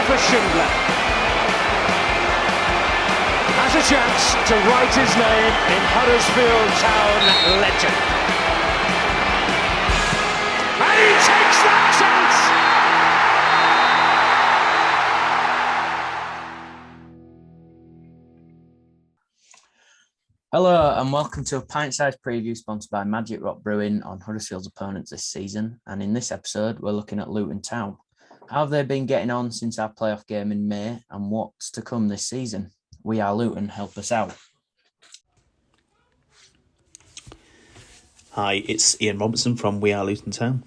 for Schindler. Has a chance to write his name in Huddersfield Town legend. And he takes that chance! Hello and welcome to a pint-sized preview sponsored by Magic Rock Brewing on Huddersfield's opponents this season. And in this episode, we're looking at Luton Town. How have they been getting on since our playoff game in May and what's to come this season? We Are Luton, help us out. Hi, it's Ian Robertson from We Are Luton Town.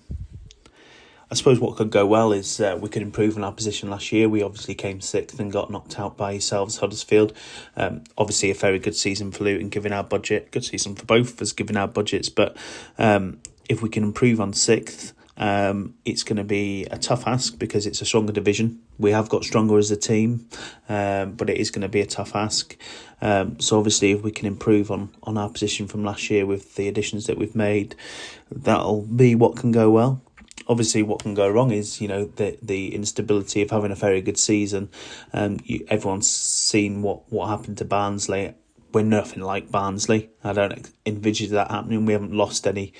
I suppose what could go well is we could improve on our position last year. We obviously came sixth and got knocked out by yourselves, Huddersfield. Obviously a very good season for Luton, given our budget. Good season for both of us, given our budgets. But if we can improve on sixth, it's going to be a tough ask because it's a stronger division. We have got stronger as a team, but it is going to be a tough ask. So obviously if we can improve on our position from last year with the additions that we've made, that'll be what can go well. Obviously, what can go wrong is, the instability of having a very good season. Everyone's seen what happened to Barnsley. We're nothing like Barnsley. I don't envisage that happening. We haven't lost any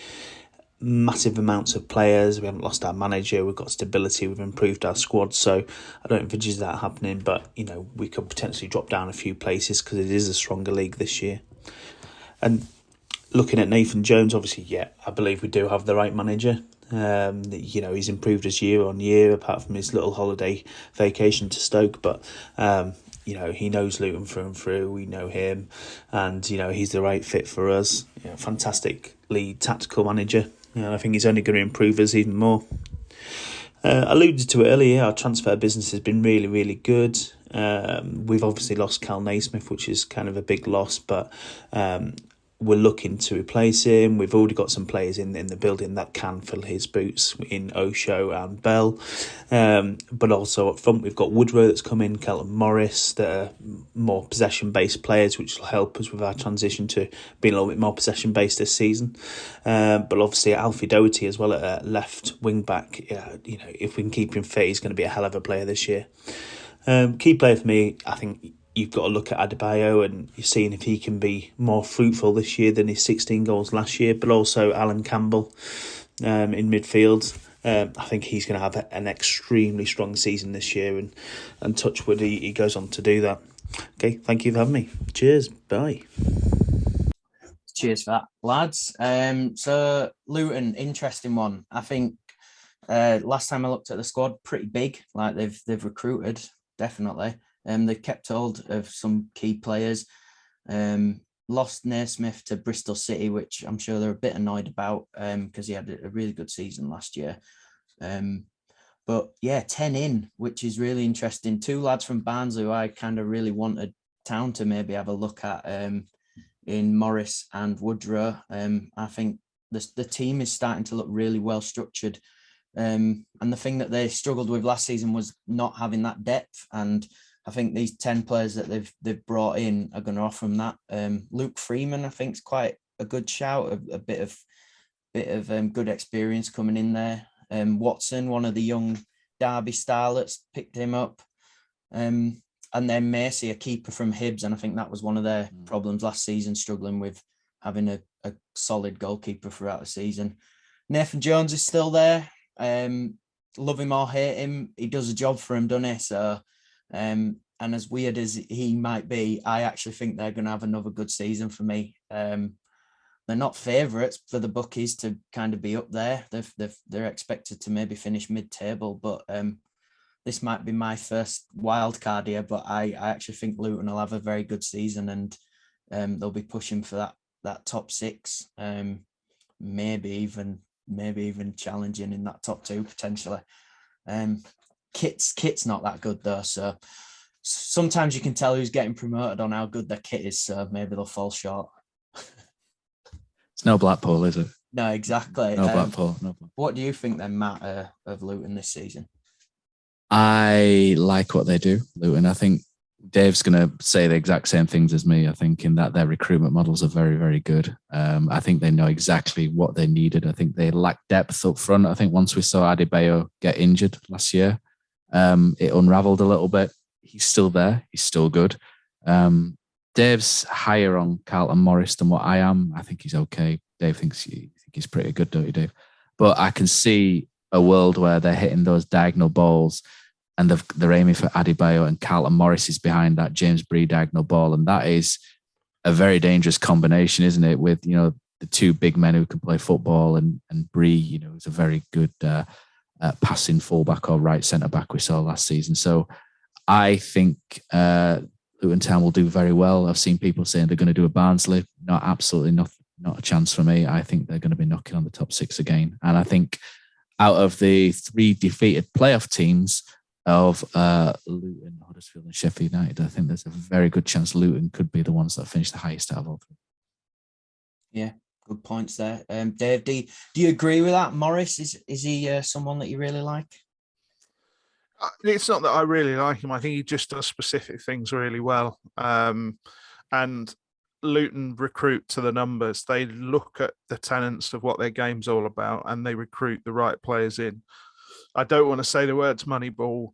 massive amounts of players. We haven't lost our manager. We've got stability. We've improved our squad. So I don't envisage that happening. But, we could potentially drop down a few places because it is a stronger league this year. And looking at Nathan Jones, obviously, I believe we do have the right manager. He's improved us year on year, apart from his little holiday vacation to Stoke. But, he knows Luton through and through. We know him. And, he's the right fit for us. Fantastic lead tactical manager. I think he's only going to improve us even more. I alluded to it earlier. Our transfer business has been really, really good. We've obviously lost Cal Naismith, which is kind of a big loss. But we're looking to replace him. We've already got some players in the building that can fill his boots in Osho and Bell. But also up front, we've got Woodrow that's come in, Kelton Morris, that are more possession-based players, which will help us with our transition to being a little bit more possession-based this season. But obviously, Alfie Doherty as well at left wing-back, if we can keep him fit, he's going to be a hell of a player this year. Key player for me, I think, you've got to look at Adebayo and you're seeing if he can be more fruitful this year than his 16 goals last year, but also Alan Campbell in midfield. I think he's going to have an extremely strong season this year and touch wood, he goes on to do that. Okay, thank you for having me. Cheers, bye. Cheers for that, lads. So Luton, interesting one. I think last time I looked at the squad, pretty big. Like they've recruited, definitely. They've kept hold of some key players. Lost Naismith to Bristol City, which I'm sure they're a bit annoyed about because he had a really good season last year. But 10 in, which is really interesting. Two lads from Barnsley who I kind of really wanted Town to maybe have a look at in Morris and Woodrow. I think the team is starting to look really well structured. And the thing that they struggled with last season was not having that depth, and I think these 10 players that they've brought in are going to offer them that. Luke Freeman, I think, is quite a good shout. A bit of good experience coming in there. Watson, one of the young Derby starlets, picked him up. And then Macy, a keeper from Hibs, and I think that was one of their problems last season, struggling with having a solid goalkeeper throughout the season. Nathan Jones is still there. Love him or hate him, he does a job for him, doesn't he? So. And as weird as he might be, I actually think they're going to have another good season for me. They're not favourites for the bookies to kind of be up there. They're expected to maybe finish mid-table, but this might be my first wild card here. But I actually think Luton will have a very good season, and they'll be pushing for that top six, maybe even challenging in that top two potentially. Kit's not that good though, so sometimes you can tell who's getting promoted on how good their kit is, so maybe they'll fall short. It's no Blackpool, is it? No, exactly. No Blackpool. What do you think then, Matt, of Luton this season? I like what they do, Luton. I think Dave's going to say the exact same things as me, I think, in that their recruitment models are very, very good. I think they know exactly what they needed. I think they lack depth up front. I think once we saw Adebayo get injured last year, it unravelled a little bit. He's still there. He's still good. Dave's higher on Carlton Morris than what I am. I think he's okay. Dave thinks he's pretty good, don't you, Dave? But I can see a world where they're hitting those diagonal balls and they're aiming for Adebayo, and Carlton Morris is behind that James Bree diagonal ball. And that is a very dangerous combination, isn't it? With, the two big men who can play football, and Bree, is a very good passing fullback or right centre back we saw last season. So I think Luton Town will do very well. I've seen people saying they're going to do a Barnsley. Absolutely not a chance for me. I think they're going to be knocking on the top six again. And I think out of the 3 defeated playoff teams of Luton, Huddersfield and Sheffield United, I think there's a very good chance Luton could be the ones that finish the highest out of all 3. Yeah, good points there. Dave, do you agree with that? Morris, is he someone that you really like? It's not that I really like him. I think he just does specific things really well. And Luton recruit to the numbers. They look at the tenets of what their game's all about, and they recruit the right players in. I don't want to say the words Moneyball,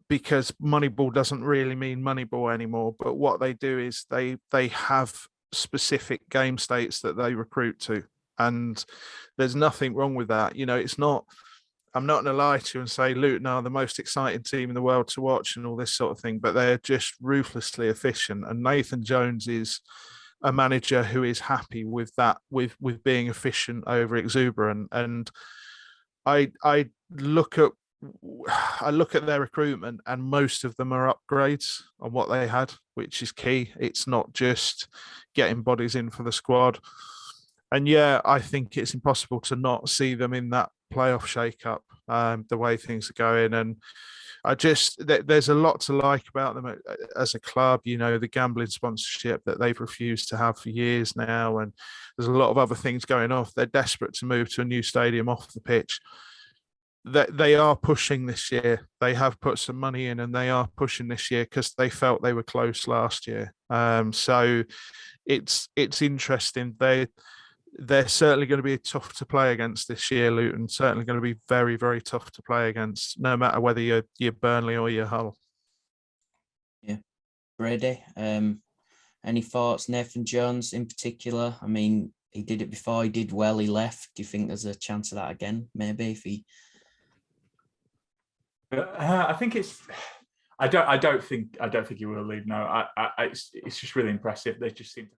because Moneyball doesn't really mean Moneyball anymore. But what they do is they have specific game states that they recruit to, and there's nothing wrong with that. It's not. I'm not going to lie to you and say Luton are the most exciting team in the world to watch and all this sort of thing, but they're just ruthlessly efficient. And Nathan Jones is a manager who is happy with that, with being efficient over exuberant. And I look at their recruitment, and most of them are upgrades on what they had, which is key. It's not just getting bodies in for the squad. And yeah, I think it's impossible to not see them in that playoff shake-up, the way things are going. And there's a lot to like about them as a club. The gambling sponsorship that they've refused to have for years now, and there's a lot of other things going off. They're desperate to move to a new stadium off the pitch. They are pushing this year. They have put some money in, and they are pushing this year because they felt they were close last year. So it's interesting. They're certainly going to be tough to play against this year, Luton. Certainly going to be very, very tough to play against, no matter whether you're Burnley or you're Hull. Yeah. Brady, any thoughts? Nathan Jones in particular? I mean, he did it before, he did well, he left. Do you think there's a chance of that again, maybe, if he... I think it's... I don't think he will leave. No, it's just really impressive. They just seem to